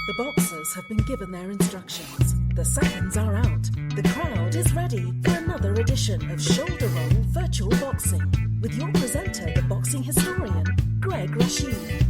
The boxers have been given their instructions. The seconds are out. The crowd is ready for another edition of Shoulder Roll Virtual Boxing with your presenter, the boxing historian, Greg Rashid.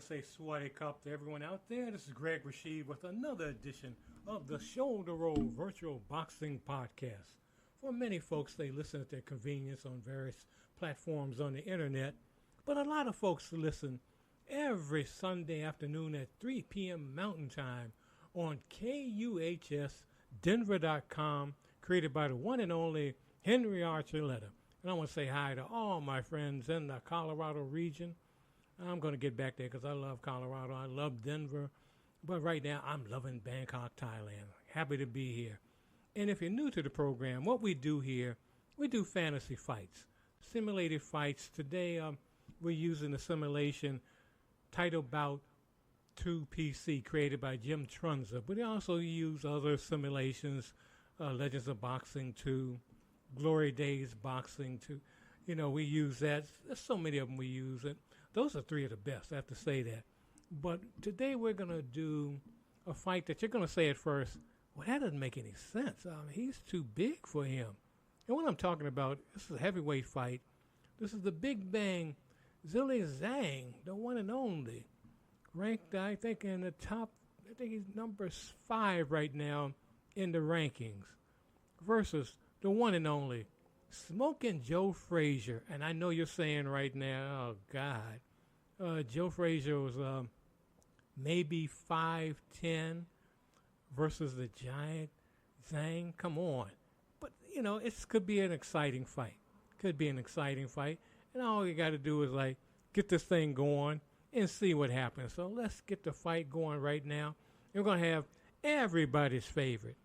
Say Swati Cup to everyone out there. This is Greg Rashid with another edition of the Shoulder Roll Virtual Boxing Podcast. For many folks, they listen at their convenience on various platforms on the internet, but a lot of folks listen every Sunday afternoon at 3 p.m. Mountain Time on KUHSdenver.com, created by the one and only Henry Archuleta. And I want to say hi to all my friends in the Colorado region. I'm going to get back there because I love Colorado. I love Denver. But right now, I'm loving Bangkok, Thailand. Happy to be here. And if you're new to the program, what we do here, we do fantasy fights, simulated fights. Today, we're using a simulation titled Bout 2 PC, created by Jim Trunza. But we also use other simulations, Legends of Boxing 2, Glory Days Boxing 2. You know, we use that. There's so many of them we use it. Those are three of the best, I have to say that. But today we're going to do a fight that you're going to say at first, well, that doesn't make any sense. He's too big for him. And what I'm talking about, this is a heavyweight fight. This is the Big Bang Zhilei Zhang, the one and only. Ranked, I think, in the top, I think he's number 5 right now in the rankings. Versus the one and only Smoking Joe Frazier. And I know you're saying right now, oh, God. Joe Frazier was maybe 5'10" versus the giant Zhang. Come on. But, you know, it could be an exciting fight. Could be an exciting fight. And all you got to do is, get this thing going and see what happens. So let's get the fight going right now. We're going to have everybody's favorite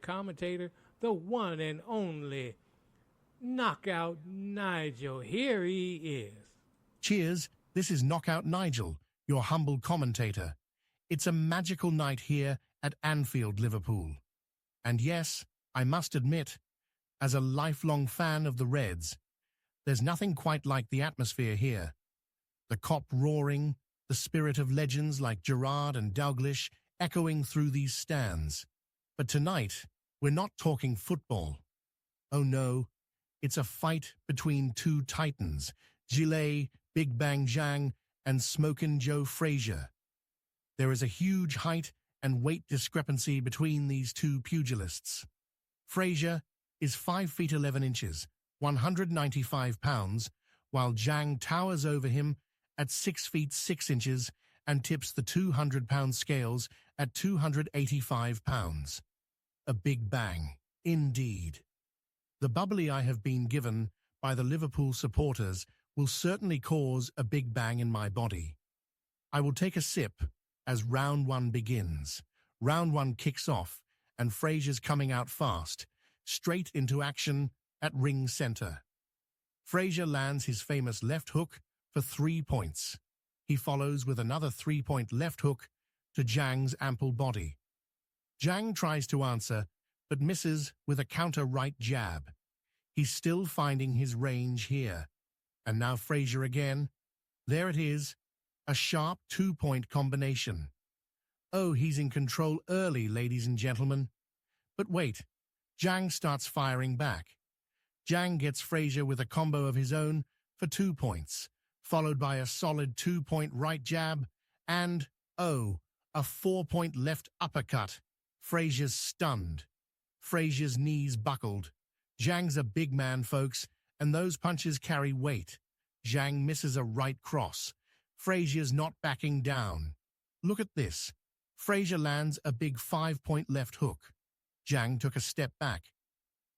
commentator, the one and only Knockout Nigel. Here he is. Cheers, this is Knockout Nigel, your humble commentator. It's a magical night here at Anfield, Liverpool. And yes, I must admit, as a lifelong fan of the Reds, there's nothing quite like the atmosphere here. The cop roaring, the spirit of legends like Gerrard and Dalglish echoing through these stands. But tonight, we're not talking football. Oh no, it's a fight between two titans, Zhilei Big Bang Zhang and Smokin' Joe Frazier. There is a huge height and weight discrepancy between these two pugilists. Frazier is 5 feet 11 inches, 195 pounds, while Zhang towers over him at 6 feet 6 inches and tips the 200-pound scales at 285 pounds. A big bang, indeed. The bubbly I have been given by the Liverpool supporters will certainly cause a big bang in my body. I will take a sip as round 1 begins. Round 1 kicks off, and Frazier's coming out fast, straight into action at ring center. Frazier lands his famous left hook for 3 points. He follows with another 3-point left hook to Zhang's ample body. Zhang tries to answer, but misses with a counter right jab. He's still finding his range here. And now Frazier again. There it is, a sharp 2-point combination. Oh, he's in control early, ladies and gentlemen. But wait, Zhang starts firing back. Zhang gets Frazier with a combo of his own for 2 points, followed by a solid 2-point right jab and, a 4-point left uppercut. Frazier's stunned. Frazier's knees buckled. Zhang's a big man, folks, and those punches carry weight. Zhang misses a right cross. Frazier's not backing down. Look at this. Frazier lands a big 5-point left hook. Zhang took a step back.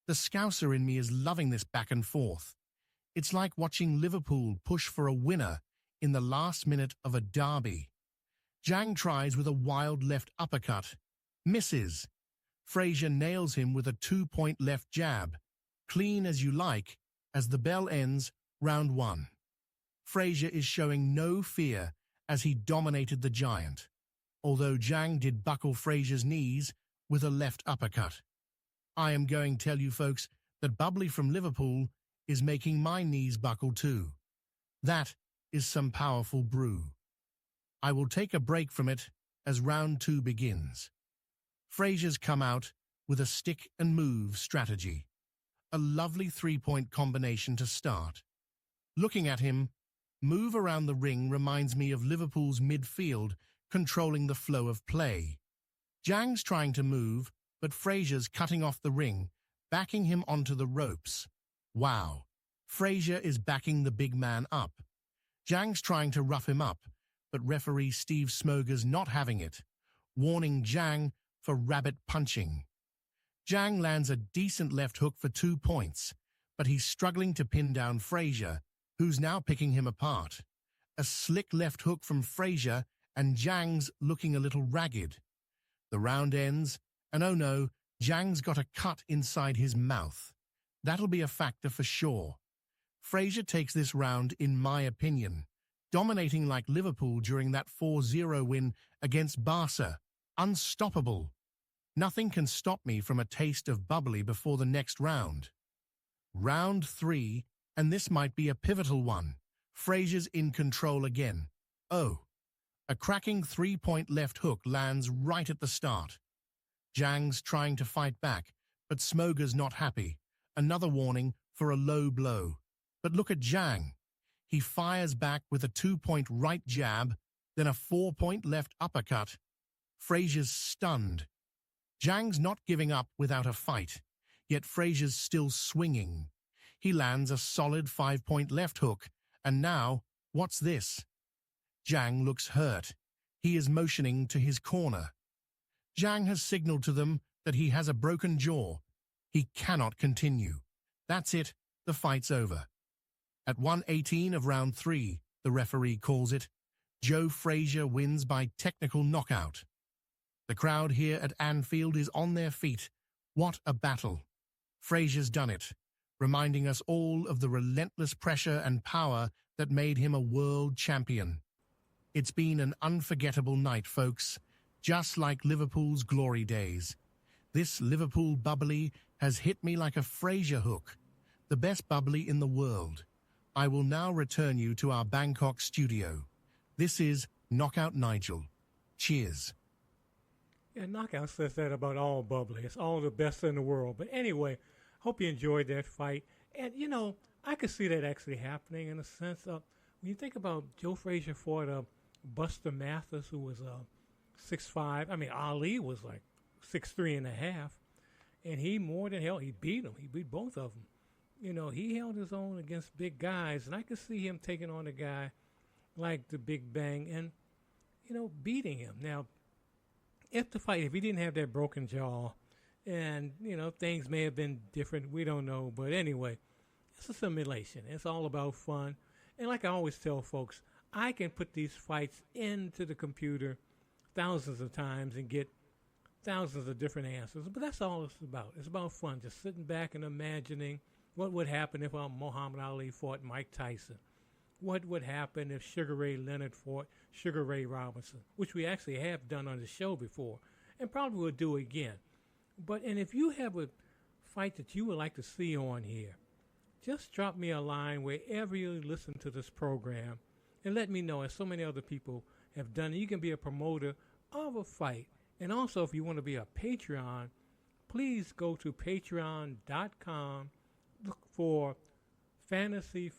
The Scouser in me is loving this back and forth. It's like watching Liverpool push for a winner in the last minute of a derby. Zhang tries with a wild left uppercut, Misses. Frazier nails him with a 2-point left jab. Clean as you like, as the bell ends, round 1. Frazier is showing no fear as he dominated the giant, although Zhang did buckle Frazier's knees with a left uppercut. I am going to tell you folks that Bubbly from Liverpool is making my knees buckle too. That is some powerful brew. I will take a break from it as round 2 begins. Frazier's come out with a stick and move strategy. A lovely 3-point combination to start. Looking at him, move around the ring reminds me of Liverpool's midfield controlling the flow of play. Zhang's trying to move, but Frazier's cutting off the ring, backing him onto the ropes. Wow. Frazier is backing the big man up. Zhang's trying to rough him up, but referee Steve Smoger's not having it, warning Zhang for rabbit punching. Zhang lands a decent left hook for 2 points, but he's struggling to pin down Frazier, who's now picking him apart. A slick left hook from Frazier, and Zhang's looking a little ragged. The round ends, and oh no, Zhang's got a cut inside his mouth. That'll be a factor for sure. Frazier takes this round, in my opinion, dominating like Liverpool during that 4-0 win against Barca. Unstoppable. Nothing can stop me from a taste of bubbly before the next round. Round 3, and this might be a pivotal one. Frazier's in control again. Oh, a cracking 3-point left hook lands right at the start. Zhang's trying to fight back, but Smoger's not happy. Another warning for a low blow. But look at Zhang. He fires back with a 2-point right jab, then a 4-point left uppercut. Frazier's stunned. Zhang's not giving up without a fight, yet Frazier's still swinging. He lands a solid 5-point left hook, and now, what's this? Zhang looks hurt. He is motioning to his corner. Zhang has signaled to them that he has a broken jaw. He cannot continue. That's it, the fight's over. At 1:18 of round 3, the referee calls it, Joe Frazier wins by technical knockout. The crowd here at Anfield is on their feet. What a battle. Frazier's done it, reminding us all of the relentless pressure and power that made him a world champion. It's been an unforgettable night, folks, just like Liverpool's glory days. This Liverpool bubbly has hit me like a Frazier hook, the best bubbly in the world. I will now return you to our Bangkok studio. This is Knockout Nigel. Cheers. Yeah, Knockout says that about all bubbly. It's all the best in the world. But anyway, hope you enjoyed that fight. And, you know, I could see that actually happening in a sense of, when you think about Joe Frazier fought Buster Mathis, who was 6'5". I mean, Ali was like 6'3.5", and he more than hell, he beat him. He beat both of them. You know, he held his own against big guys, and I could see him taking on a guy like the Big Bang and, you know, beating him. Now, if he didn't have that broken jaw, and, you know, things may have been different, we don't know. But anyway, it's a simulation. It's all about fun. And like I always tell folks, I can put these fights into the computer thousands of times and get thousands of different answers. But that's all it's about. It's about fun, just sitting back and imagining what would happen if Muhammad Ali fought Mike Tyson. What would happen if Sugar Ray Leonard fought Sugar Ray Robinson, which we actually have done on the show before, and probably will do again. And if you have a fight that you would like to see on here, just drop me a line wherever you listen to this program and let me know, as so many other people have done. You can be a promoter of a fight. And also, if you want to be a Patreon, please go to patreon.com, look for fantasy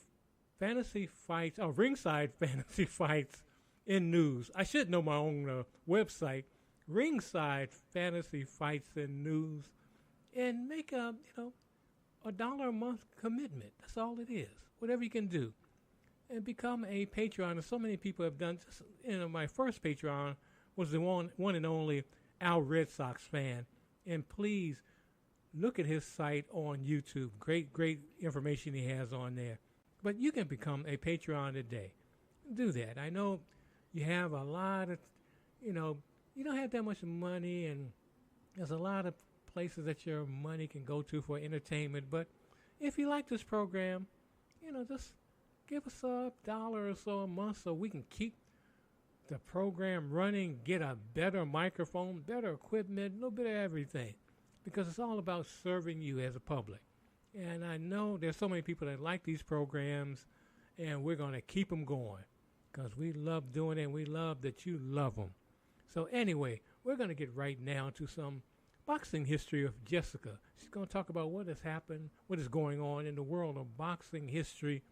fights, Ringside Fantasy Fights in News. I should know my own website, Ringside Fantasy Fights in News, and make a $1 a month commitment. That's all it is. Whatever you can do, and become a Patreon. As so many people have done. My first Patreon was the one and only Al Red Sox fan, and please look at his site on YouTube. Great information he has on there. But you can become a Patreon today. Do that. I know you have a lot of, you don't have that much money, and There's a lot of places that your money can go to for entertainment, but if you like this program, just give us $1 or so a month so we can keep the program running, get a better microphone, better equipment, a little bit of everything, because it's all about serving you as a public. And I know there's so many people that like these programs, and we're going to keep them going because we love doing it, and we love that you love them. So anyway, we're going to get right now to some boxing history of Jessica. She's going to talk about what has happened, what is going on in the world of boxing history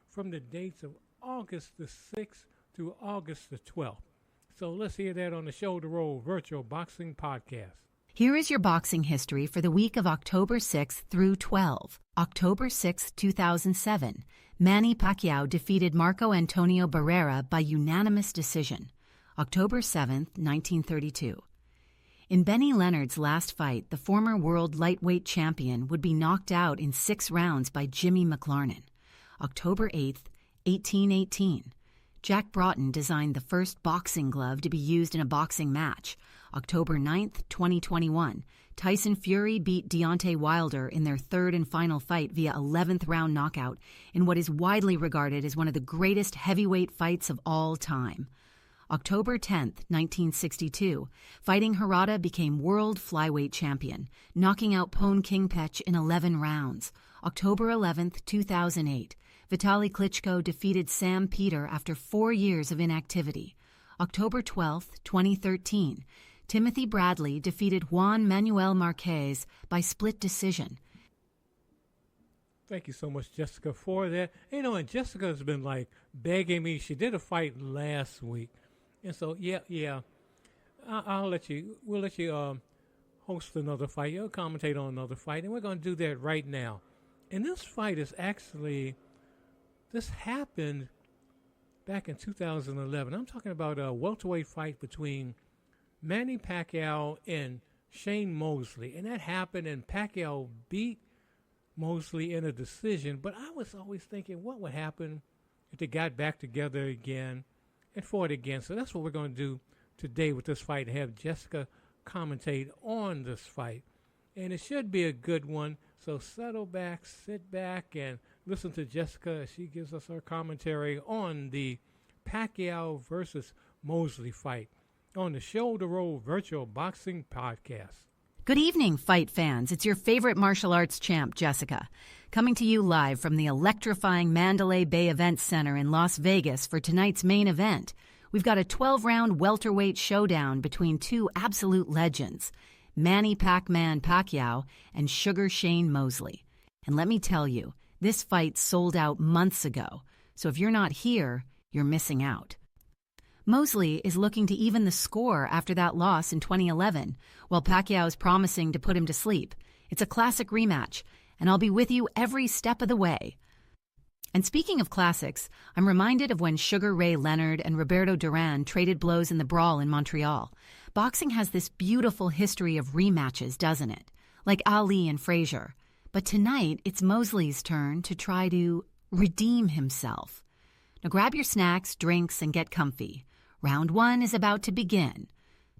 from the dates of August the 6th to August the 12th. So let's hear that on the Shoulder Roll Virtual Boxing Podcast. Here is your boxing history for the week of October 6th through 12. October 6th, 2007, Manny Pacquiao defeated Marco Antonio Barrera by unanimous decision. October 7th, 1932. In Benny Leonard's last fight, the former world lightweight champion would be knocked out in 6 rounds by Jimmy McLarnin. October 8th, 1818. Jack Broughton designed the first boxing glove to be used in a boxing match. October 9th, 2021, Tyson Fury beat Deontay Wilder in their third and final fight via 11th round knockout in what is widely regarded as one of the greatest heavyweight fights of all time. October 10th, 1962, Fighting Harada became world flyweight champion, knocking out Pone Kingpech in 11 rounds. October 11th, 2008, Vitaly Klitschko defeated Sam Peter after 4 years of inactivity. October 12th, 2013, Timothy Bradley defeated Juan Manuel Marquez by split decision. Thank you so much, Jessica, for that. And Jessica's been begging me. She did a fight last week. And so, we'll let you host another fight. You'll commentate on another fight. And we're going to do that right now. And this fight is this happened back in 2011. I'm talking about a welterweight fight between Manny Pacquiao and Shane Mosley. And that happened, and Pacquiao beat Mosley in a decision. But I was always thinking, what would happen if they got back together again and fought again? So that's what we're going to do today with this fight, and have Jessica commentate on this fight. And it should be a good one. So settle back, sit back, and listen to Jessica as she gives us her commentary on the Pacquiao versus Mosley fight on the Shoulder Roll Virtual Boxing Podcast. Good evening, fight fans. It's your favorite martial arts champ, Jessica, coming to you live from the electrifying Mandalay Bay Events Center in Las Vegas for tonight's main event. We've got a 12-round welterweight showdown between two absolute legends, Manny Pac-Man Pacquiao and Sugar Shane Mosley. And let me tell you, this fight sold out months ago, so if you're not here, you're missing out. Mosley is looking to even the score after that loss in 2011, while Pacquiao is promising to put him to sleep. It's a classic rematch, and I'll be with you every step of the way. And speaking of classics, I'm reminded of when Sugar Ray Leonard and Roberto Duran traded blows in the brawl in Montreal. Boxing has this beautiful history of rematches, doesn't it? Like Ali and Frazier. But tonight, it's Mosley's turn to try to redeem himself. Now grab your snacks, drinks, and get comfy. Round 1 is about to begin.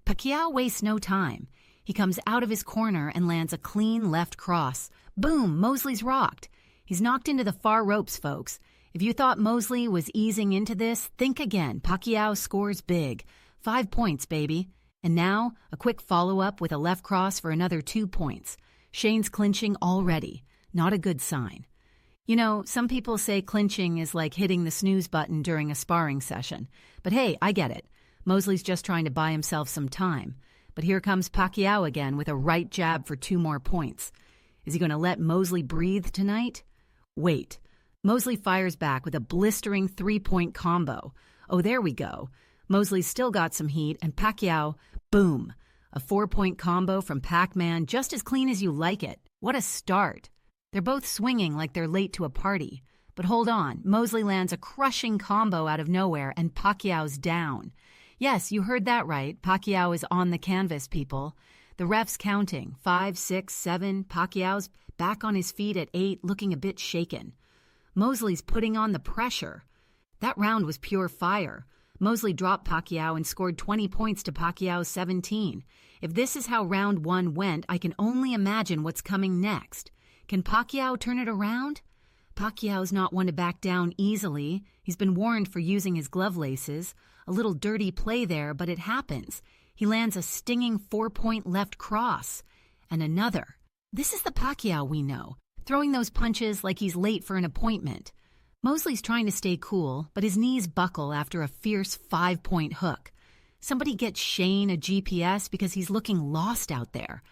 Pacquiao wastes no time. He comes out of his corner and lands a clean left cross. Boom, Mosley's rocked. He's knocked into the far ropes, folks. If you thought Mosley was easing into this, think again. Pacquiao scores big. 5 points, baby. And now, a quick follow-up with a left cross for another 2 points. Shane's clinching already. Not a good sign. You know, some people say clinching is like hitting the snooze button during a sparring session. But hey, I get it. Mosley's just trying to buy himself some time. But here comes Pacquiao again with a right jab for 2 more points. Is he going to let Mosley breathe tonight? Wait. Mosley fires back with a blistering 3-point combo. Oh, there we go. Mosley's still got some heat, and Pacquiao, boom. A 4-point combo from Pac-Man, just as clean as you like it. What a start. They're both swinging like they're late to a party. But hold on, Mosley lands a crushing combo out of nowhere, and Pacquiao's down. Yes, you heard that right. Pacquiao is on the canvas, people. The ref's counting. 5, 6, 7. Pacquiao's back on his feet at 8, looking a bit shaken. Mosley's putting on the pressure. That round was pure fire. Mosley dropped Pacquiao and scored 20 points to Pacquiao's 17. If this is how round 1 went, I can only imagine what's coming next. Can Pacquiao turn it around? Pacquiao's not one to back down easily. He's been warned for using his glove laces. A little dirty play there, but it happens. He lands a stinging 4-point left cross. And another. This is the Pacquiao we know, throwing those punches like he's late for an appointment. Mosley's trying to stay cool, but his knees buckle after a fierce 5-point hook. Somebody get Shane a GPS because he's looking lost out there.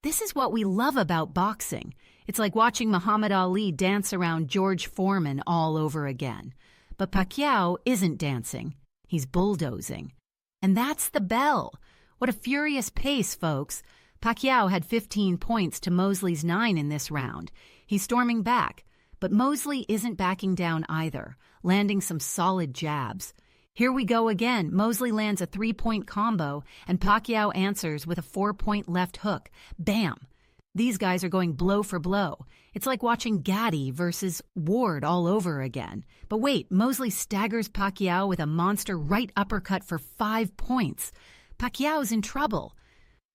This is what we love about boxing. It's like watching Muhammad Ali dance around George Foreman all over again. But Pacquiao isn't dancing. He's bulldozing. And that's the bell. What a furious pace, folks. Pacquiao had 15 points to Mosley's 9 in this round. He's storming back. But Mosley isn't backing down either, landing some solid jabs. Here we go again. Mosley lands a 3-point combo, and Pacquiao answers with a 4-point left hook. Bam! These guys are going blow for blow. It's like watching Gatti versus Ward all over again. But wait, Mosley staggers Pacquiao with a monster right uppercut for 5 points. Pacquiao's in trouble.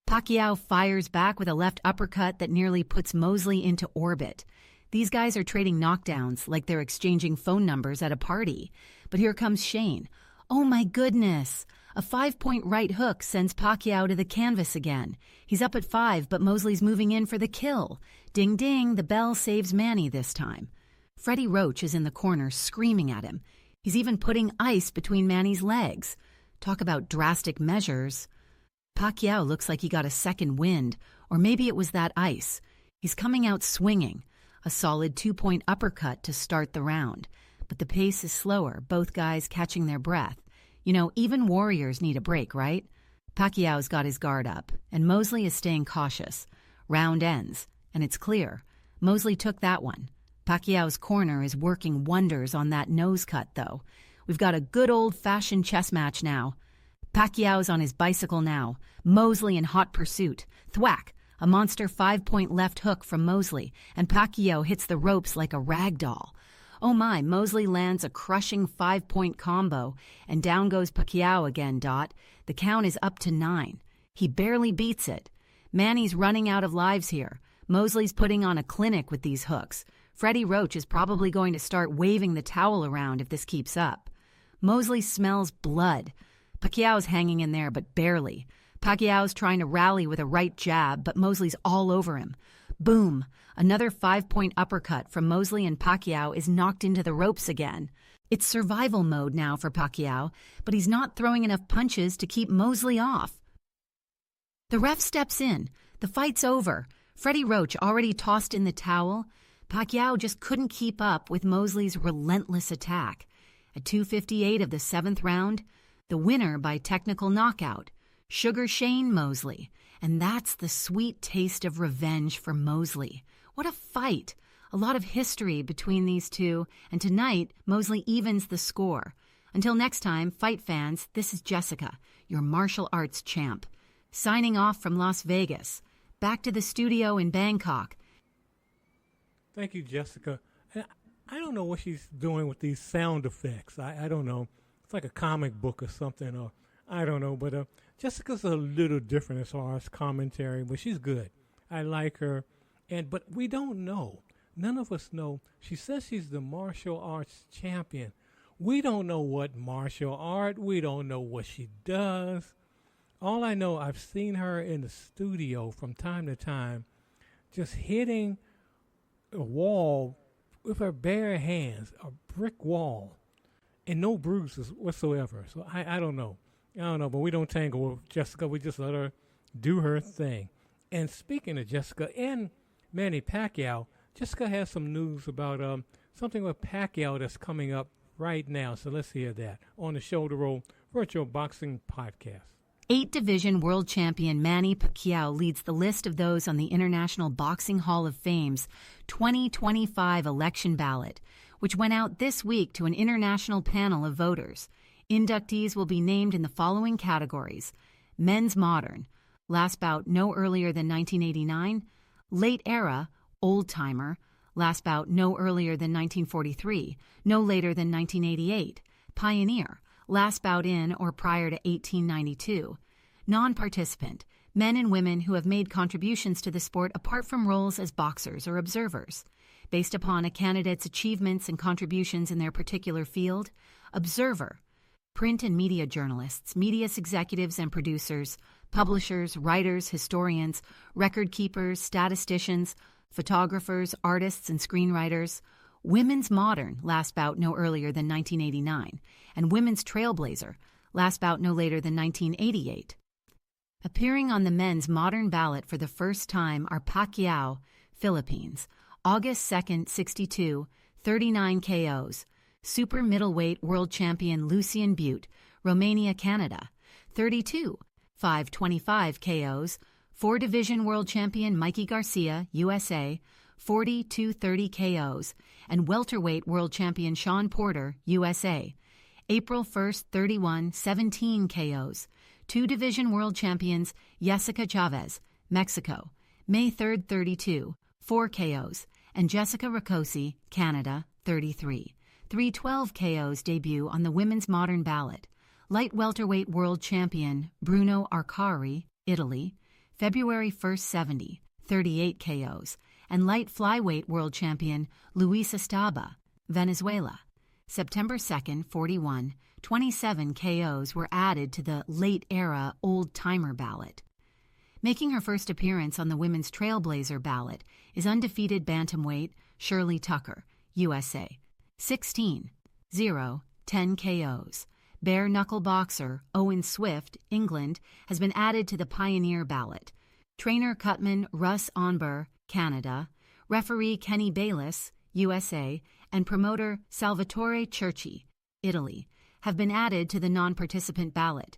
Pacquiao fires back with a left uppercut that nearly puts Mosley into orbit. These guys are trading knockdowns like they're exchanging phone numbers at a party. But here comes Shane. Oh my goodness! A 5-point right hook sends Pacquiao to the canvas again. He's up at 5, but Mosley's moving in for the kill. Ding ding, the bell saves Manny this time. Freddie Roach is in the corner screaming at him. He's even putting ice between Manny's legs. Talk about drastic measures. Pacquiao looks like he got a second wind, or maybe it was that ice. He's coming out swinging. A solid 2-point uppercut to start the round. But the pace is slower, both guys catching their breath. You know, even warriors need a break, right? Pacquiao's got his guard up, and Mosley is staying cautious. Round ends, and it's clear. Mosley took that one. Pacquiao's corner is working wonders on that nose cut, though. We've got a good old-fashioned chess match now. Pacquiao's on his bicycle now. Mosley in hot pursuit. Thwack! A monster 5-point left hook from Mosley, and Pacquiao hits the ropes like a rag doll. Oh my, Mosley lands a crushing 5-point combo, and down goes Pacquiao again, Dot. The count is up to 9. He barely beats it. Manny's running out of lives here. Mosley's putting on a clinic with these hooks. Freddie Roach is probably going to start waving the towel around if this keeps up. Mosley smells blood. Pacquiao's hanging in there, but barely. Pacquiao's trying to rally with a right jab, but Mosley's all over him. Boom! Another 5-point uppercut from Mosley, and Pacquiao is knocked into the ropes again. It's survival mode now for Pacquiao, but he's not throwing enough punches to keep Mosley off. The ref steps in. The fight's over. Freddie Roach already tossed in the towel. Pacquiao just couldn't keep up with Mosley's relentless attack. At 2:58 of the 7th round, the winner by technical knockout, Sugar Shane Mosley. And that's the sweet taste of revenge for Mosley. What a fight! A lot of history between these two, and tonight, Mosley evens the score. Until next time, fight fans, this is Jessica, your martial arts champ, signing off from Las Vegas. Back to the studio in Bangkok. Thank you, Jessica. I don't know what she's doing with these sound effects. I don't know. It's like a comic book or something, or I don't know. But Jessica's a little different as far as commentary, but she's good. I like her. But we don't know. None of us know. She says she's the martial arts champion. We don't know what martial art. We don't know what she does. All I know, I've seen her in the studio from time to time just hitting a wall with her bare hands, a brick wall, and no bruises whatsoever. So I don't know. I don't know, but we don't tangle with Jessica. We just let her do her thing. And speaking of Jessica and Manny Pacquiao, Jessica has some news about something with Pacquiao that's coming up right now. So let's hear that on the Shoulder Roll Virtual Boxing Podcast. 8-division world champion Manny Pacquiao leads the list of those on the International Boxing Hall of Fame's 2025 election ballot, which went out this week to an international panel of voters. Inductees will be named in the following categories: Men's Modern, last bout no earlier than 1989, Late Era, Old Timer, last bout no earlier than 1943, no later than 1988, Pioneer, last bout in or prior to 1892. Non-participant, men and women who have made contributions to the sport apart from roles as boxers or observers. Based upon a candidate's achievements and contributions in their particular field. Observer, print and media journalists, media executives and producers, publishers, writers, historians, record keepers, statisticians, photographers, artists, and screenwriters. Women's Modern, last bout no earlier than 1989, and Women's Trailblazer, last bout no later than 1988. Appearing on the men's modern ballot for the first time are Pacquiao, Philippines, August 2nd, 62, 39 KOs. Super middleweight world champion Lucien Butte, Romania, Canada, 32, 525 KOs. 4-division world champion Mikey Garcia, USA, 40-230 KOs. And welterweight world champion Sean Porter, USA, April 1st, 31, 17 KOs. 2-division world champions Jessica Chavez, Mexico, May 3rd, 32, 4 KOs. And Jessica Ricciosi, Canada, 33. 312 KOs debut on the women's modern ballot. Light welterweight world champion Bruno Arcari, Italy, February 1st, 70, 38 KOs. And light flyweight world champion Luis Estaba, Venezuela, September 2nd, 41, 27 KOs were added to the late-era old-timer ballot. Making her first appearance on the Women's Trailblazer ballot is undefeated bantamweight Shirley Tucker, USA, 16, 0, 10 KOs. Bare-knuckle boxer Owen Swift, England, has been added to the Pioneer ballot. Trainer Cutman Russ Onber, Canada, referee Kenny Bayless, USA, and promoter Salvatore Cerci, Italy, have been added to the non-participant ballot.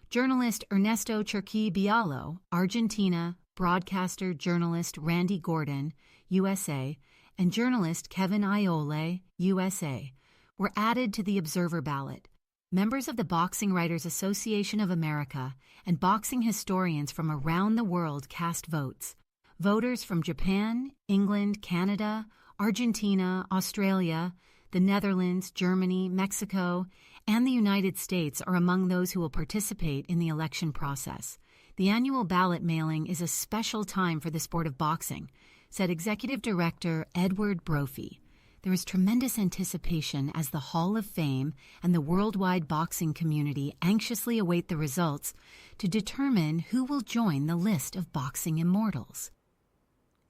Journalist Ernesto Cerci Bialo, Argentina, broadcaster journalist Randy Gordon, USA, and journalist Kevin Iole, USA, were added to the Observer ballot. Members of the Boxing Writers Association of America and boxing historians from around the world cast votes. Voters from Japan, England, Canada, Argentina, Australia, the Netherlands, Germany, Mexico, and the United States are among those who will participate in the election process. The annual ballot mailing is a special time for the sport of boxing, said Executive Director Edward Brophy. There is tremendous anticipation as the Hall of Fame and the worldwide boxing community anxiously await the results to determine who will join the list of boxing immortals.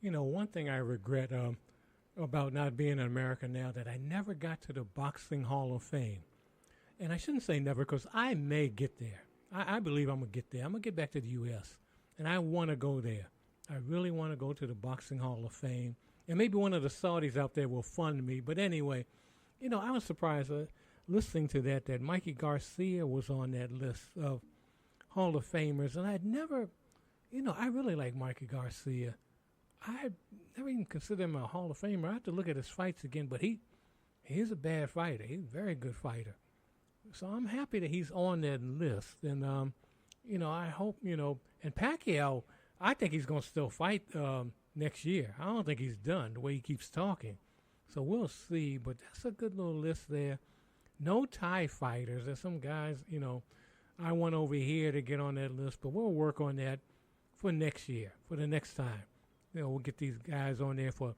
You know, one thing I regret about not being an American now, that I never got to the Boxing Hall of Fame. And I shouldn't say never, because I may get there. I believe I'm going to get there. I'm going to get back to the U.S., and I want to go there. I really want to go to the Boxing Hall of Fame. And maybe one of the Saudis out there will fund me. But anyway, you know, I was surprised listening to that Mikey Garcia was on that list of Hall of Famers. And I'd never, you know, I really like Mikey Garcia. I never even consider him a Hall of Famer. I have to look at his fights again. But he's a bad fighter. He's a very good fighter. So I'm happy that he's on that list. And, you know, I hope, you know, and Pacquiao, I think he's going to still fight next year. I don't think he's done the way he keeps talking. So we'll see. But that's a good little list there. No Thai fighters. There's some guys, you know, I want over here to get on that list. But we'll work on that for next year, for the next time. You know, we'll get these guys on there for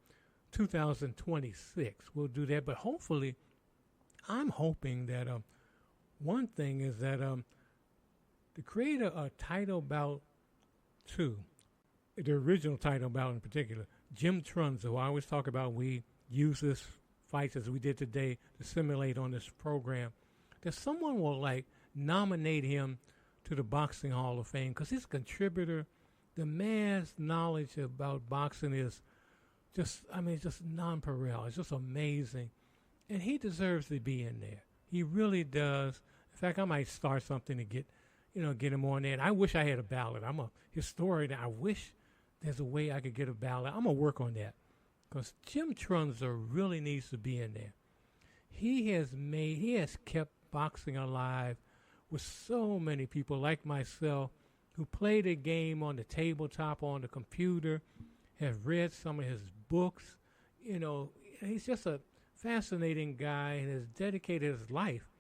2026. We'll do that. But hopefully, I'm hoping that one thing is that to create a title bout 2, the original title bout in particular, Jim Trunzo, I always talk about, we use this fights as we did today to simulate on this program, that someone will like nominate him to the Boxing Hall of Fame, because he's a contributor. The man's knowledge about boxing is just, I mean, it's just nonpareil. It's just amazing. And he deserves to be in there. He really does. In fact, I might start something to get him on there. And I wish I had a ballot. I'm a historian. I wish there's a way I could get a ballot. I'm going to work on that, because Jim Trunzo really needs to be in there. He has kept boxing alive with so many people like myself who play the game on the tabletop, on the computer, have read some of his books. You know, he's just a fascinating guy and has dedicated his life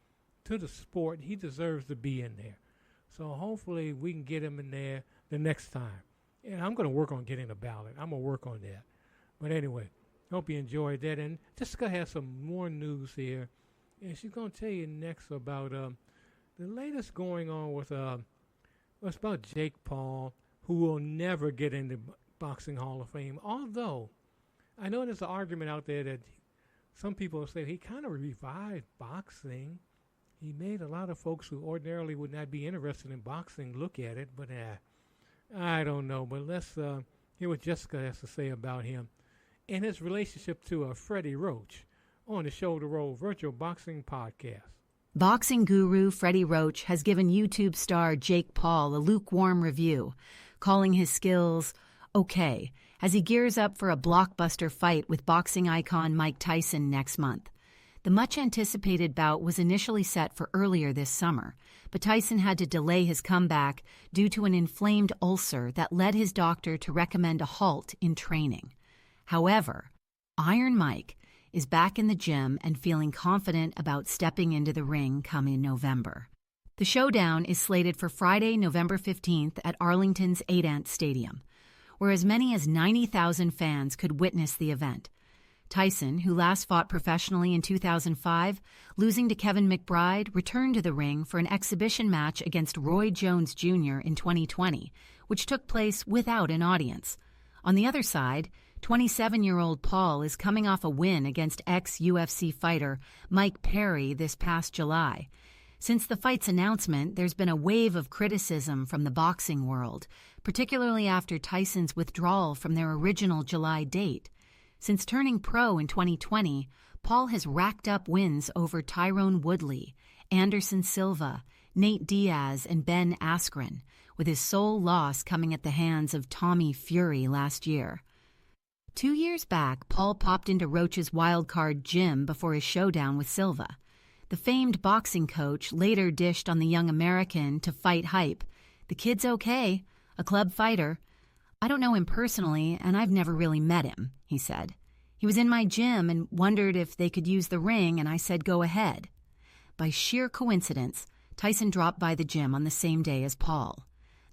to the sport. He deserves to be in there. So hopefully we can get him in there the next time. And I'm going to work on getting a ballot. I'm going to work on that. But anyway, hope you enjoyed that. And Jessica has some more news here. And she's going to tell you next about the latest going on with, it's about Jake Paul, who will never get in the Boxing Hall of Fame. Although, I know there's an argument out there that some people say he kind of revived boxing. He made a lot of folks who ordinarily would not be interested in boxing look at it, but I don't know. But let's hear what Jessica has to say about him and his relationship to Freddie Roach on the Shoulder Roll Virtual Boxing Podcast. Boxing guru Freddie Roach has given YouTube star Jake Paul a lukewarm review, calling his skills okay as he gears up for a blockbuster fight with boxing icon Mike Tyson next month. The much-anticipated bout was initially set for earlier this summer, but Tyson had to delay his comeback due to an inflamed ulcer that led his doctor to recommend a halt in training. However, Iron Mike is back in the gym and feeling confident about stepping into the ring come in November. The showdown is slated for Friday, November 15th at Arlington's 8-Ant Stadium, where as many as 90,000 fans could witness the event. Tyson, who last fought professionally in 2005, losing to Kevin McBride, returned to the ring for an exhibition match against Roy Jones Jr. in 2020, which took place without an audience. On the other side, 27-year-old Paul is coming off a win against ex-UFC fighter Mike Perry this past July. Since the fight's announcement, there's been a wave of criticism from the boxing world, particularly after Tyson's withdrawal from their original July date. Since turning pro in 2020, Paul has racked up wins over Tyrone Woodley, Anderson Silva, Nate Diaz, and Ben Askren, with his sole loss coming at the hands of Tommy Fury last year. 2 years back, Paul popped into Roach's wildcard gym before his showdown with Silva. The famed boxing coach later dished on the young American to fight hype. "The kid's okay, a club fighter. I don't know him personally, and I've never really met him," he said. "He was in my gym and wondered if they could use the ring, and I said go ahead." By sheer coincidence, Tyson dropped by the gym on the same day as Paul.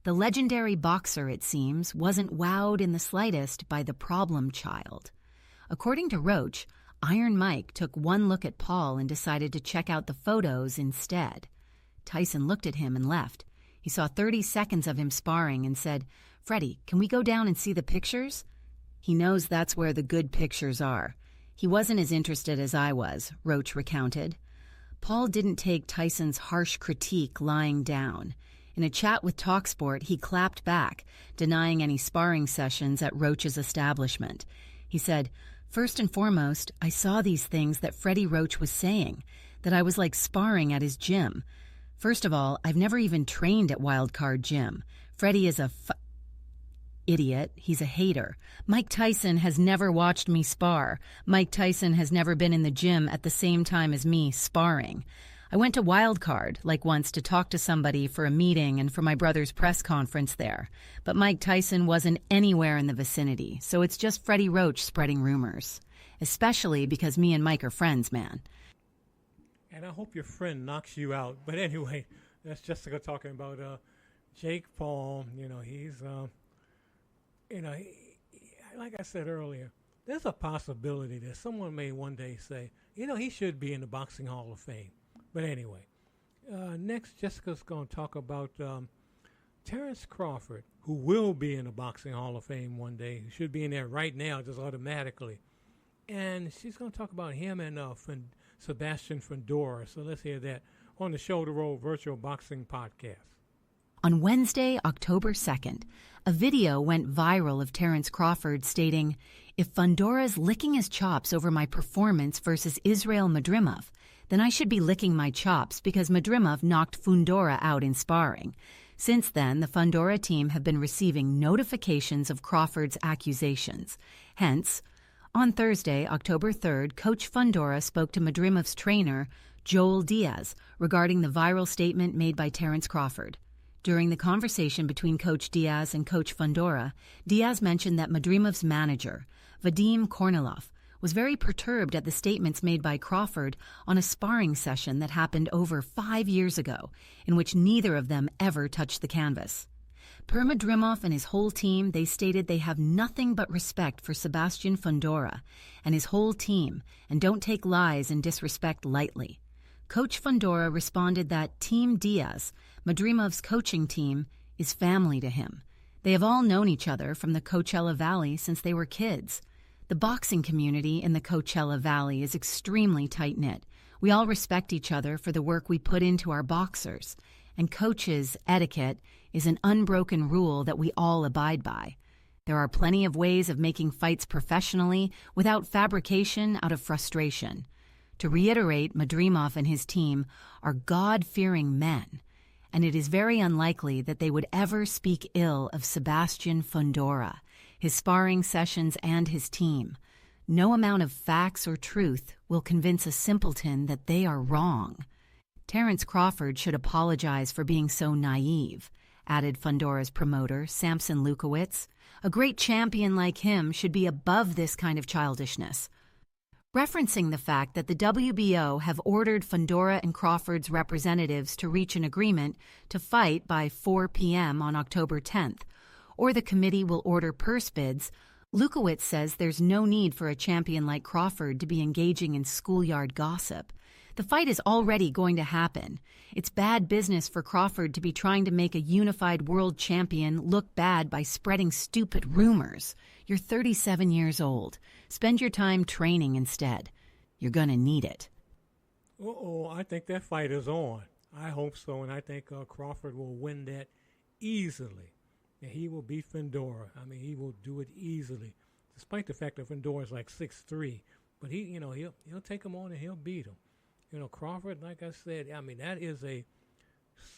The legendary boxer, it seems, wasn't wowed in the slightest by the problem child. According to Roach, Iron Mike took one look at Paul and decided to check out the photos instead. Tyson looked at him and left. He saw 30 seconds of him sparring and said, "Freddie, can we go down and see the pictures?" He knows that's where the good pictures are. He wasn't as interested as I was, Roach recounted. Paul didn't take Tyson's harsh critique lying down. In a chat with TalkSport, he clapped back, denying any sparring sessions at Roach's establishment. He said, "First and foremost, I saw these things that Freddie Roach was saying, that I was like sparring at his gym. First of all, I've never even trained at Wildcard Gym. Freddie is a idiot. He's a hater. Mike Tyson has never watched me spar. Mike Tyson has never been in the gym at the same time as me sparring. I went to Wildcard, like once, to talk to somebody for a meeting and for my brother's press conference there. But Mike Tyson wasn't anywhere in the vicinity, so it's just Freddie Roach spreading rumors. Especially because me and Mike are friends, man." And I hope your friend knocks you out. But anyway, that's Jessica talking about Jake Paul. He's, like I said earlier, there's a possibility that someone may one day say, he should be in the Boxing Hall of Fame. But anyway, next Jessica's going to talk about Terrence Crawford, who will be in the Boxing Hall of Fame one day. He should be in there right now, just automatically. And she's going to talk about him and Sebastian Fundora. So let's hear that on the Shoulder Roll Virtual Boxing Podcast. On Wednesday, October 2nd, a video went viral of Terrence Crawford stating, "If Fundora's licking his chops over my performance versus Israil Madrimov, then I should be licking my chops because Madrimov knocked Fundora out in sparring." Since then, the Fundora team have been receiving notifications of Crawford's accusations. Hence, on Thursday, October 3rd, Coach Fundora spoke to Madrimov's trainer, Joel Diaz, regarding the viral statement made by Terrence Crawford. During the conversation between Coach Diaz and Coach Fundora, Diaz mentioned that Madrimov's manager, Vadim Kornilov, was very perturbed at the statements made by Crawford on a sparring session that happened over 5 years ago, in which neither of them ever touched the canvas. Per Madrimov and his whole team, they stated they have nothing but respect for Sebastian Fundora and his whole team and don't take lies and disrespect lightly. Coach Fundora responded that Team Diaz, Madrimov's coaching team, is family to him. They have all known each other from the Coachella Valley since they were kids. The boxing community in the Coachella Valley is extremely tight-knit. We all respect each other for the work we put into our boxers, and coaches' etiquette is an unbroken rule that we all abide by. There are plenty of ways of making fights professionally without fabrication out of frustration. To reiterate, Madrimov and his team are God-fearing men, and it is very unlikely that they would ever speak ill of Sebastian Fundora, his sparring sessions, and his team. No amount of facts or truth will convince a simpleton that they are wrong. Terence Crawford should apologize for being so naive, added Fundora's promoter, Samson Lukowitz. A great champion like him should be above this kind of childishness. Referencing the fact that the WBO have ordered Fundora and Crawford's representatives to reach an agreement to fight by 4 p.m. on October 10th, or the committee will order purse bids, Lukowitz says there's no need for a champion like Crawford to be engaging in schoolyard gossip. The fight is already going to happen. It's bad business for Crawford to be trying to make a unified world champion look bad by spreading stupid rumors. You're 37 years old. Spend your time training instead. You're going to need it. I think that fight is on. I hope so, and I think Crawford will win that easily. And he will beat Fundora. I mean, he will do it easily, despite the fact that Fundora is like 6'3". But he'll take him on and he'll beat him. Crawford, like I said, I mean, that is a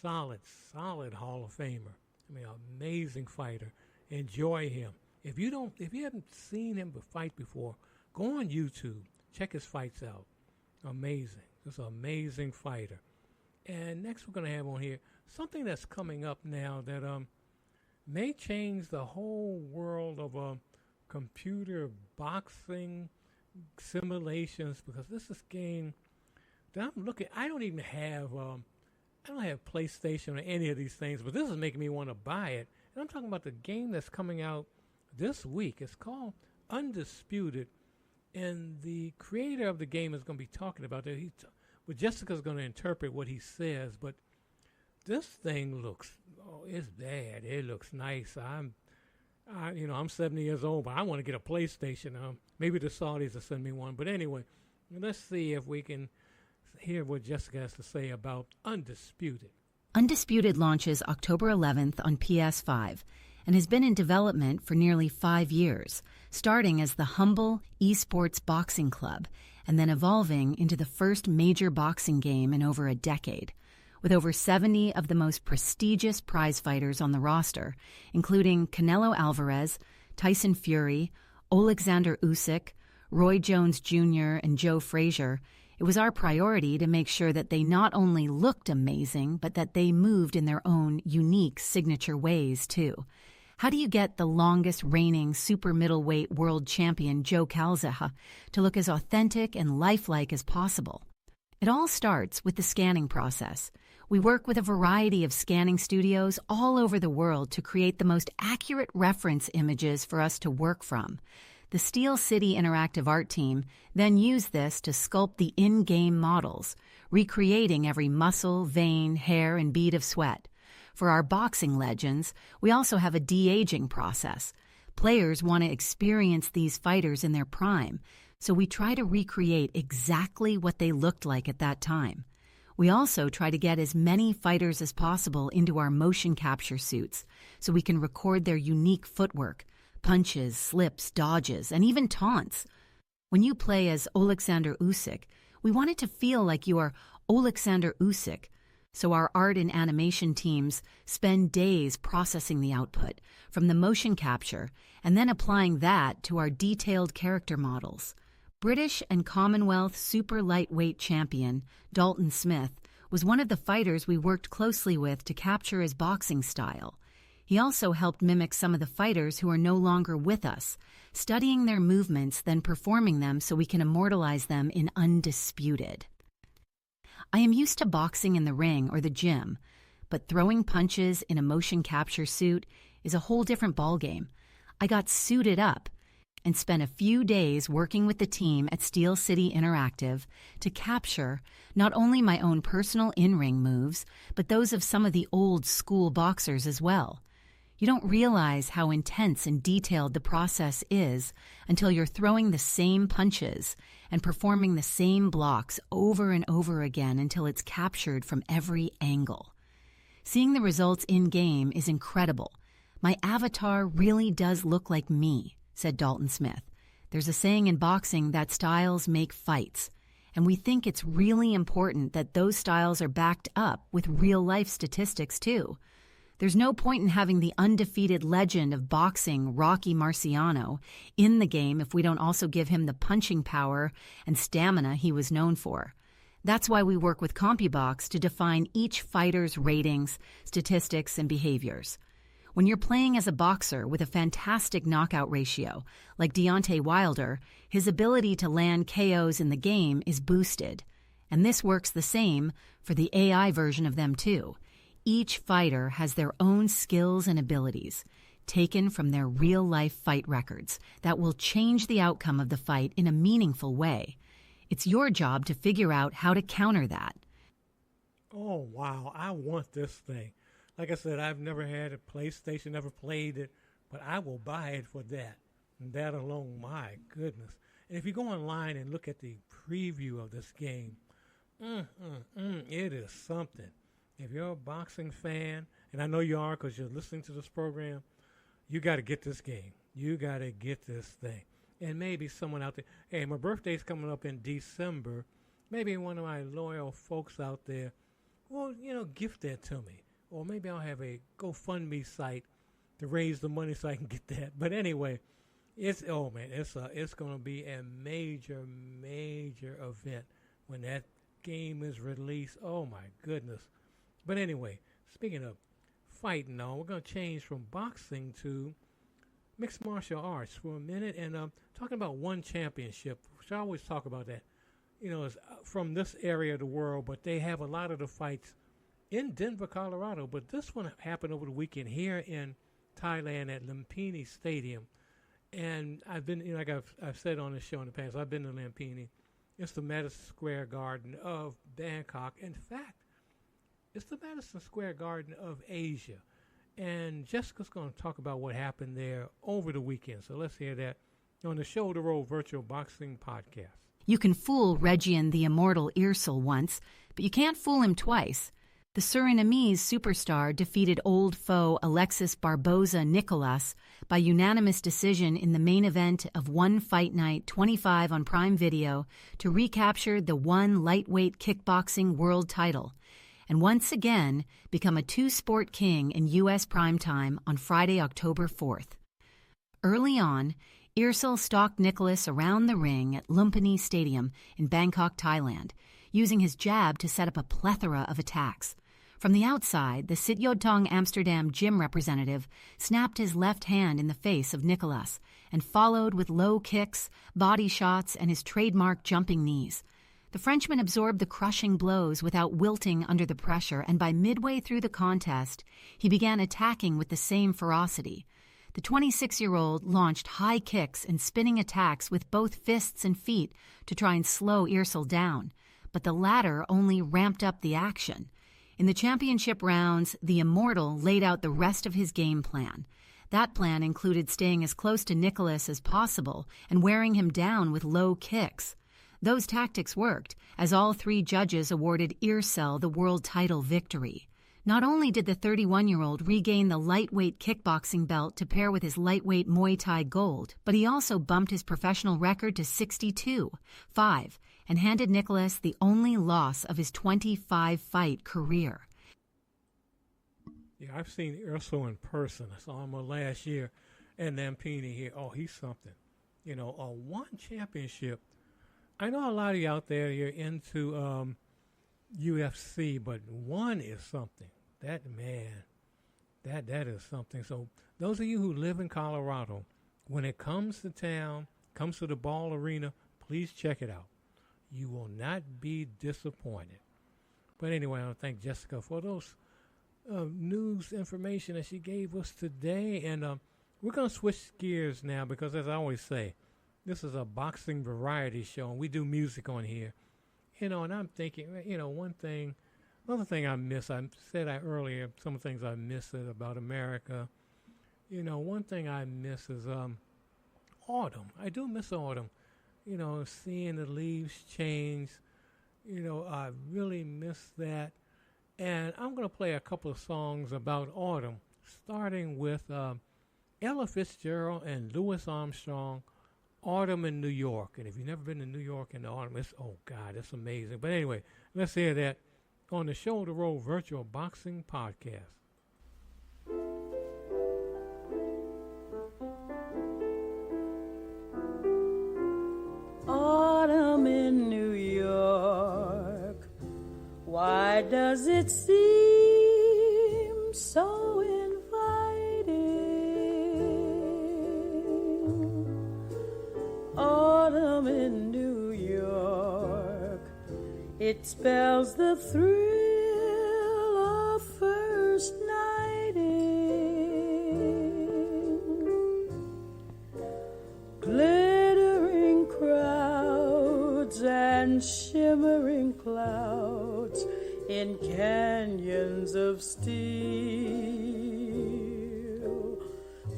solid Hall of Famer. I mean, amazing fighter. Enjoy him. If you haven't seen him fight before, go on YouTube. Check his fights out. Amazing. Just an amazing fighter. And next we're going to have on here something that's coming up now that may change the whole world of computer boxing simulations, because this is game that I'm looking. I don't have PlayStation or any of these things, but this is making me want to buy it. And I'm talking about the game that's coming out this week. It's called Undisputed, and the creator of the game is going to be talking about it. Jessica's going to interpret what he says, but this thing looks, it's bad. It looks nice. I'm 70 years old, but I want to get a PlayStation. Maybe the Saudis will send me one. But anyway, let's see if we can hear what Jessica has to say about Undisputed. Undisputed launches October 11th on PS5 and has been in development for nearly 5 years, starting as the humble esports boxing club and then evolving into the first major boxing game in over a decade. With over 70 of the most prestigious prize fighters on the roster, including Canelo Alvarez, Tyson Fury, Alexander Usyk, Roy Jones Jr., and Joe Frazier, it was our priority to make sure that they not only looked amazing, but that they moved in their own unique signature ways, too. How do you get the longest reigning super middleweight world champion Joe Calzaghe to look as authentic and lifelike as possible? It all starts with the scanning process. We work with a variety of scanning studios all over the world to create the most accurate reference images for us to work from. The Steel City Interactive Art team then use this to sculpt the in-game models, recreating every muscle, vein, hair, and bead of sweat. For our boxing legends, we also have a de-aging process. Players want to experience these fighters in their prime, so we try to recreate exactly what they looked like at that time. We also try to get as many fighters as possible into our motion capture suits so we can record their unique footwork, punches, slips, dodges, and even taunts. When you play as Alexander Usyk, we want it to feel like you are Alexander Usyk, so our art and animation teams spend days processing the output from the motion capture and then applying that to our detailed character models. British and Commonwealth super lightweight champion Dalton Smith was one of the fighters we worked closely with to capture his boxing style. He also helped mimic some of the fighters who are no longer with us, studying their movements, then performing them so we can immortalize them in Undisputed. I am used to boxing in the ring or the gym, but throwing punches in a motion capture suit is a whole different ballgame. I got suited up and spent a few days working with the team at Steel City Interactive to capture not only my own personal in-ring moves, but those of some of the old school boxers as well. You don't realize how intense and detailed the process is until you're throwing the same punches and performing the same blocks over and over again until it's captured from every angle. Seeing the results in-game is incredible. My avatar really does look like me, said Dalton Smith. There's a saying in boxing that styles make fights, and we think it's really important that those styles are backed up with real-life statistics, too. There's no point in having the undefeated legend of boxing, Rocky Marciano, in the game if we don't also give him the punching power and stamina he was known for. That's why we work with CompuBox to define each fighter's ratings, statistics, and behaviors. When you're playing as a boxer with a fantastic knockout ratio, like Deontay Wilder, his ability to land KOs in the game is boosted. And this works the same for the AI version of them too. Each fighter has their own skills and abilities, taken from their real-life fight records, that will change the outcome of the fight in a meaningful way. It's your job to figure out how to counter that. Oh, wow. I want this thing. Like I said, I've never had a PlayStation, never played it, but I will buy it for that. And that alone, my goodness. And if you go online and look at the preview of this game, it is something. If you're a boxing fan, and I know you are because you're listening to this program, you got to get this game. You got to get this thing. And maybe someone out there, hey, my birthday's coming up in December. Maybe one of my loyal folks out there, well, gift that to me. Or maybe I'll have a GoFundMe site to raise the money so I can get that. But anyway, it's going to be a major, major event when that game is released. Oh, my goodness. But anyway, speaking of fighting now, we're going to change from boxing to mixed martial arts for a minute and talking about one championship, which I always talk about that. It's from this area of the world, but they have a lot of the fights in Denver, Colorado. But this one happened over the weekend here in Thailand at Lumpini Stadium. And I've been, like I've said on this show in the past, I've been to Lumpini. It's the Madison Square Garden of Bangkok. In fact, it's the Madison Square Garden of Asia. And Jessica's going to talk about what happened there over the weekend. So let's hear that on the Shoulder Roll Virtual Boxing Podcast. You can fool Reggian the Immortal Earsel once, but you can't fool him twice. The Surinamese superstar defeated old foe Alexis Barboza Nicolas by unanimous decision in the main event of One Fight Night 25 on Prime Video to recapture the one lightweight kickboxing world title, and once again become a two-sport king in U.S. primetime on Friday, October 4th. Early on, Earsel stalked Nicholas around the ring at Lumpini Stadium in Bangkok, Thailand, using his jab to set up a plethora of attacks. From the outside, the Sityodtong Amsterdam gym representative snapped his left hand in the face of Nicholas and followed with low kicks, body shots, and his trademark jumping knees. The Frenchman absorbed the crushing blows without wilting under the pressure, and by midway through the contest, he began attacking with the same ferocity. The 26-year-old launched high kicks and spinning attacks with both fists and feet to try and slow Earsel down, but the latter only ramped up the action. In the championship rounds, the Immortal laid out the rest of his game plan. That plan included staying as close to Nicholas as possible and wearing him down with low kicks. Those tactics worked, as all three judges awarded Earsel the world title victory. Not only did the 31-year-old regain the lightweight kickboxing belt to pair with his lightweight Muay Thai gold, but he also bumped his professional record to 62-5 and handed Nicholas the only loss of his 25-fight career. Yeah, I've seen Earsel in person. I saw him last year in Lumpini here. Oh, he's something. A one championship. I know a lot of you out there, you're into UFC, but one is something. That That is something. So those of you who live in Colorado, when it comes to town, comes to the ball arena, please check it out. You will not be disappointed. But anyway, I want to thank Jessica for those news information that she gave us today. And we're going to switch gears now because, as I always say, this is a boxing variety show, and we do music on here. And I'm thinking, another thing I miss, I said earlier, some of the things I miss about America. One thing I miss is autumn. I do miss autumn. Seeing the leaves change. I really miss that. And I'm going to play a couple of songs about autumn, starting with Ella Fitzgerald and Louis Armstrong, Autumn in New York. And if you've never been to New York in the autumn, it's amazing. But anyway, let's hear that on the Shoulder Roll Virtual Boxing Podcast. Autumn in New York, why does it seem so inviting? Autumn in New York, it spells the thrill of first nighting. Glittering crowds and shimmering clouds in canyons of steel,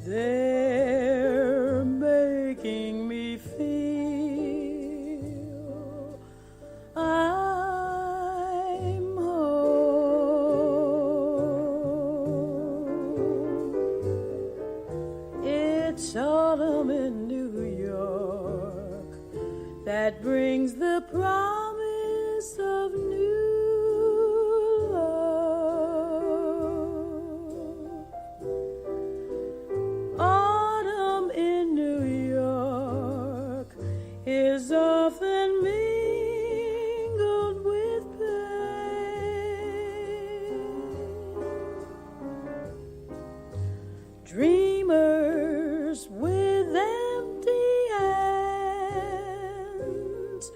they're making me feel I'm home. It's autumn in New York that brings the promise of new love. Autumn in New York is often mingled with pain. Dreamers with empty hands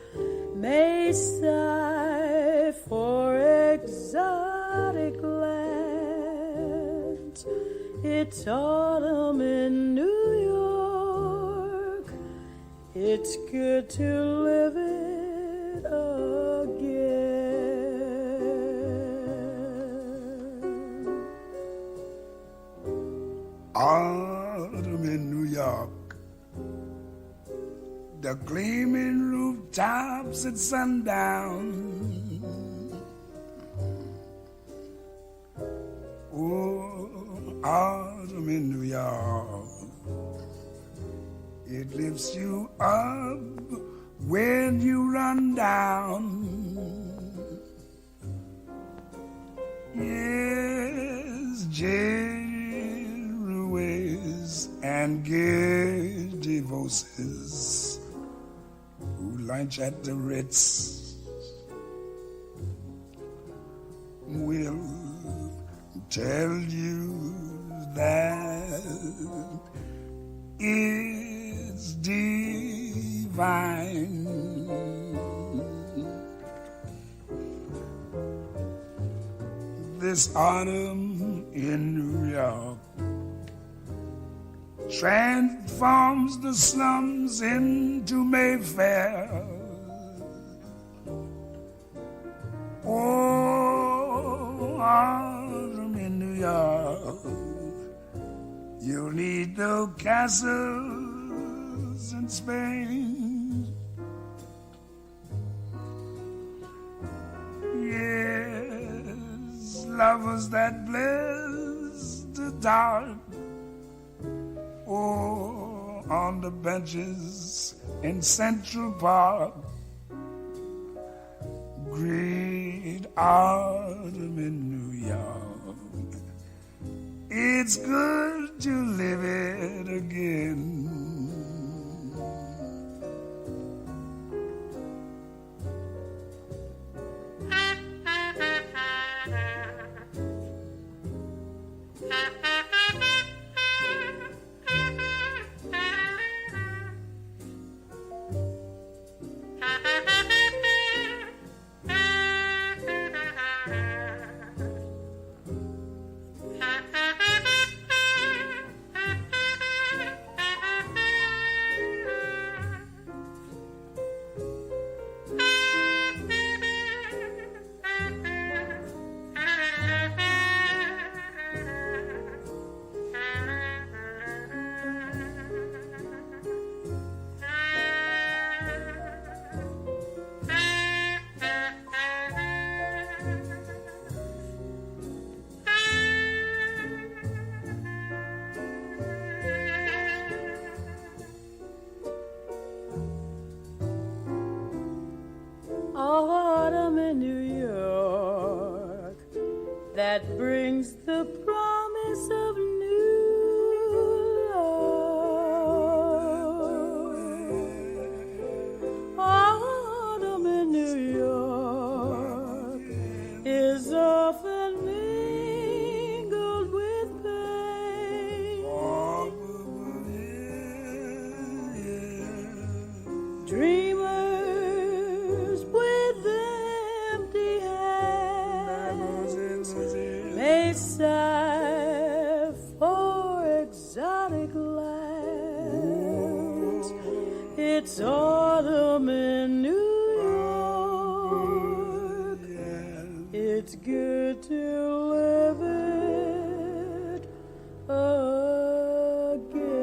may sigh for exotic lands. It's autumn in New York. It's good to live it again. Autumn in New York, the gleaming rooftops at sundown. Oh, autumn in New York, it lifts you up when you run down. Yes, Jerry Ruiz and Gary Voces who lunch at the Ritz will tell you that it's divine. This autumn in New York transforms the slums into Mayfair. Oh, autumn in New York, you'll need the castles in Spain. Yes, lovers that bless the dark. Oh, on the benches in Central Park. Great autumn in New York. It's good to live it again. Dreamers with empty hands may sigh for exotic lands. It's autumn in New York. It's good to live it again.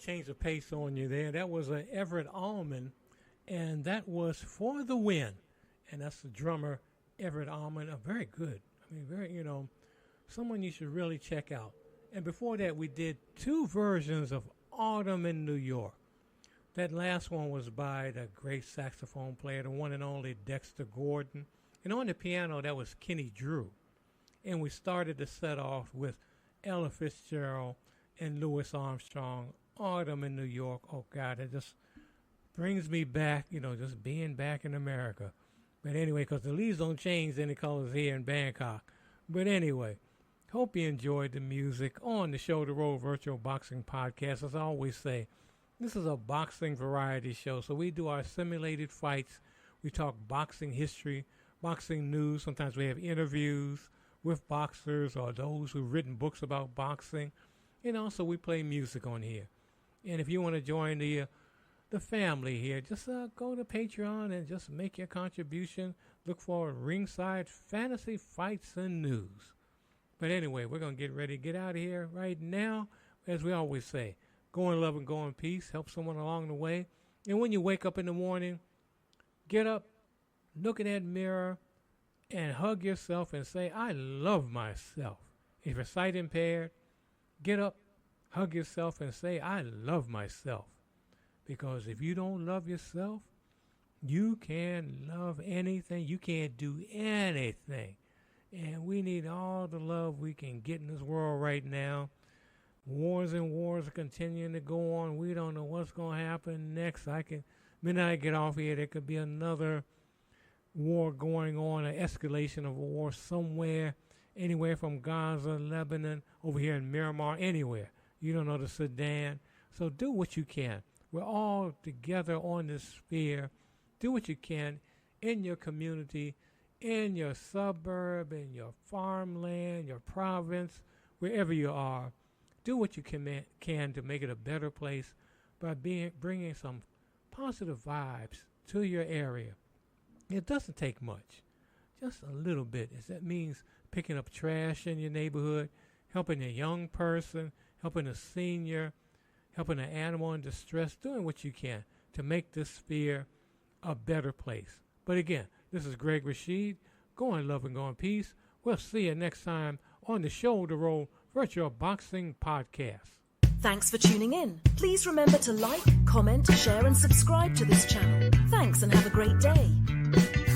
change the pace on you there. That was Everett Allman, and that was For the Win. And that's the drummer, Everett Allman. Very good. I mean, very, someone you should really check out. And before that, we did 2 versions of Autumn in New York. That last one was by the great saxophone player, the one and only Dexter Gordon. And on the piano, that was Kenny Drew. And we started the set off with Ella Fitzgerald and Louis Armstrong, Autumn in New York. Oh, God, it just brings me back, just being back in America. But anyway, because the leaves don't change any colors here in Bangkok. But anyway, hope you enjoyed the music on the Shoulder Roll Virtual Boxing Podcast. As I always say, this is a boxing variety show. So we do our simulated fights. We talk boxing history, boxing news. Sometimes we have interviews with boxers or those who've written books about boxing. And also we play music on here. And if you want to join the family here, just go to Patreon and just make your contribution. Look for Ringside Fantasy Fights and News. But anyway, we're going to get ready to get out of here right now. As we always say, go in love and go in peace. Help someone along the way. And when you wake up in the morning, get up, look in that mirror, and hug yourself and say, I love myself. If you're sight impaired, get up, hug yourself, and say, I love myself. Because if you don't love yourself, you can't love anything. You can't do anything. And we need all the love we can get in this world right now. Wars and wars are continuing to go on. We don't know what's going to happen next. Minute I get off here, there could be another war going on, an escalation of a war somewhere, anywhere from Gaza, Lebanon, over here in Myanmar, anywhere. You don't know, the Sudan. So do what you can. We're all together on this sphere. Do what you can in your community, in your suburb, in your farmland, your province, wherever you are. Do what you can to make it a better place by bringing some positive vibes to your area. It doesn't take much, just a little bit. That means picking up trash in your neighborhood, helping a young person, helping a senior, helping an animal in distress, doing what you can to make this sphere a better place. But again, this is Greg Rashid. Go in love and go in peace. We'll see you next time on the Shoulder Roll Virtual Boxing Podcast. Thanks for tuning in. Please remember to like, comment, share and subscribe to this channel. Thanks and have a great day.